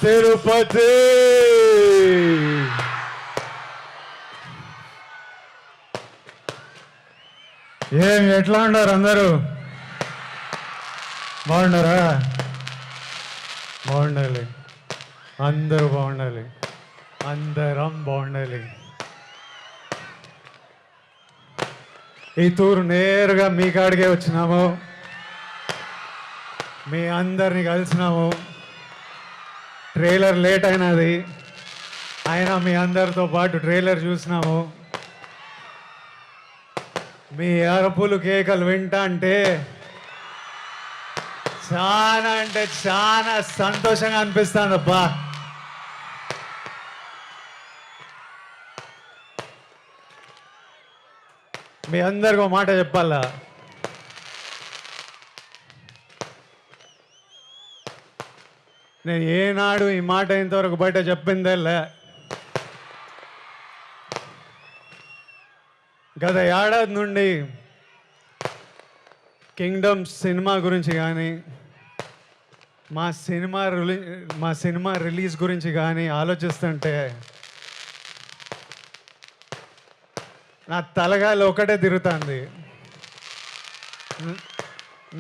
తిరుపతి. ఎట్లా ఉన్నారు అందరూ? బాగున్నారా? బాగుండాలి, అందరూ బాగుండాలి, అందరం బాగుండాలి. ఈ తూరు నేరుగా మీ కాడికే వచ్చినాము, మీ అందరిని కలిసినాము. ట్రైలర్ లేట్ అయినది, అయినా మీ అందరితో పాటు ట్రైలర్ చూసినాము. మీ అరుపులు కేకలు వింటా అంటే చాలా సంతోషంగా అనిపిస్తుంది అబ్బా. మీ అందరికీ ఒక మాట చెప్పాలా, నేను ఏనాడు ఈ మాట ఇంతవరకు బయట చెప్పిందేలే. గత ఏడాది నుండి కింగ్డమ్ సినిమా గురించి కానీ మా సినిమా రిలీజ్ గురించి కానీ ఆలోచిస్తుంటే నా తలగాలి ఒకటే తిరుగుతుంది.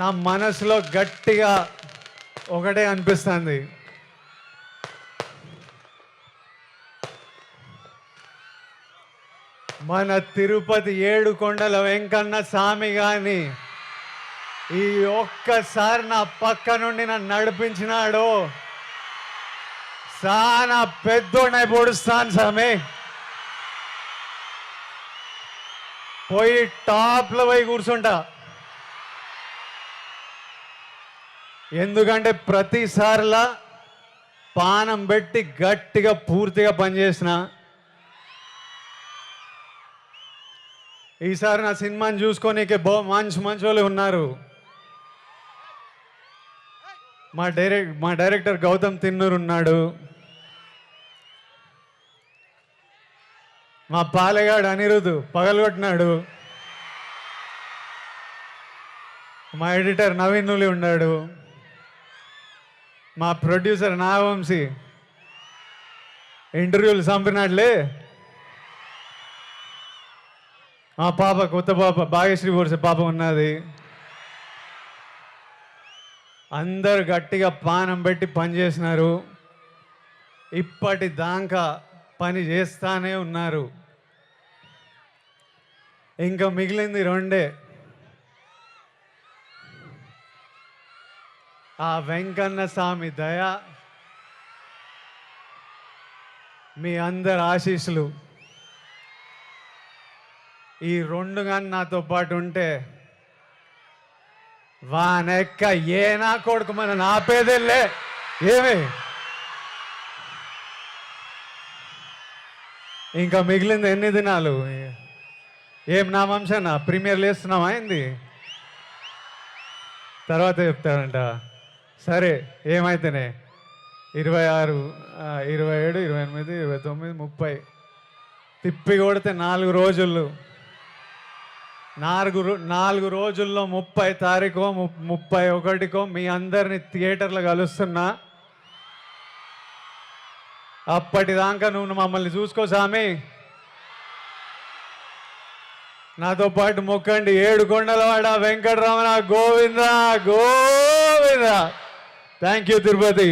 నా మనసులో గట్టిగా ఒకటే అనిపిస్తుంది, మన తిరుపతి ఏడుకొండల వెంకన్న స్వామి గాని ఈ ఒక్కసారి నా పక్క నుండి నన్ను నడిపించినాడు. చాలా పెద్దోడై పొడుస్తాను స్వామి, పోయి టాప్లో పోయి కూర్చుంటా. ఎందుకంటే ప్రతిసారిలా పానం పెట్టి గట్టిగా పూర్తిగా పనిచేసిన. ఈసారి నా సినిమాని చూసుకోనీకే మంచి వాళ్ళు ఉన్నారు. మా డైరెక్టర్ గౌతమ్ తిన్నూరు ఉన్నాడు, మా పాలెగాడు అనిరుద్ధు పగలగొట్టినాడు, మా ఎడిటర్ నవీన్ నులి ఉన్నాడు, మా ప్రొడ్యూసర్ నాగవంశీ ఇంటర్వ్యూలు చంపినాడులే, మా పాప కొత్త పాప భాగ్యశ్రీ బోర్సే పాప ఉన్నది. అందరు గట్టిగా పానం పెట్టి పనిచేసినారు, ఇప్పటిదాకా పని చేస్తానే ఉన్నారు. ఇంకా మిగిలింది రెండే, ఆ వెంకన్న స్వామి దయ, మీ అందరి ఆశీస్సులు. ఈ రెండు కానీ నాతో పాటు ఉంటే వానెక్క ఏనా కొడుకు మన నాపేదేలే. ఏమి ఇంకా మిగిలింది ఎన్ని దినాలు? ఏం నా వంశనా ప్రీమియర్లు వేస్తున్నావా అయింది, తర్వాత చెప్తాడంట. సరే ఏమైతేనే 26, 27, 28, 29, 30 తిప్పి కొడితే 4 రోజులు. 4 రోజుల్లో 30 తారీఖు 31కో మీ అందరిని థియేటర్లో కలుస్తున్నా. అప్పటిదాకా నువ్వు మమ్మల్ని చూసుకో స్వామి, నాతో పాటు మొక్కండి. ఏడుకొండలవాడ వెంకటరమణ గోవింద గోవింద. Thank you Tirupati.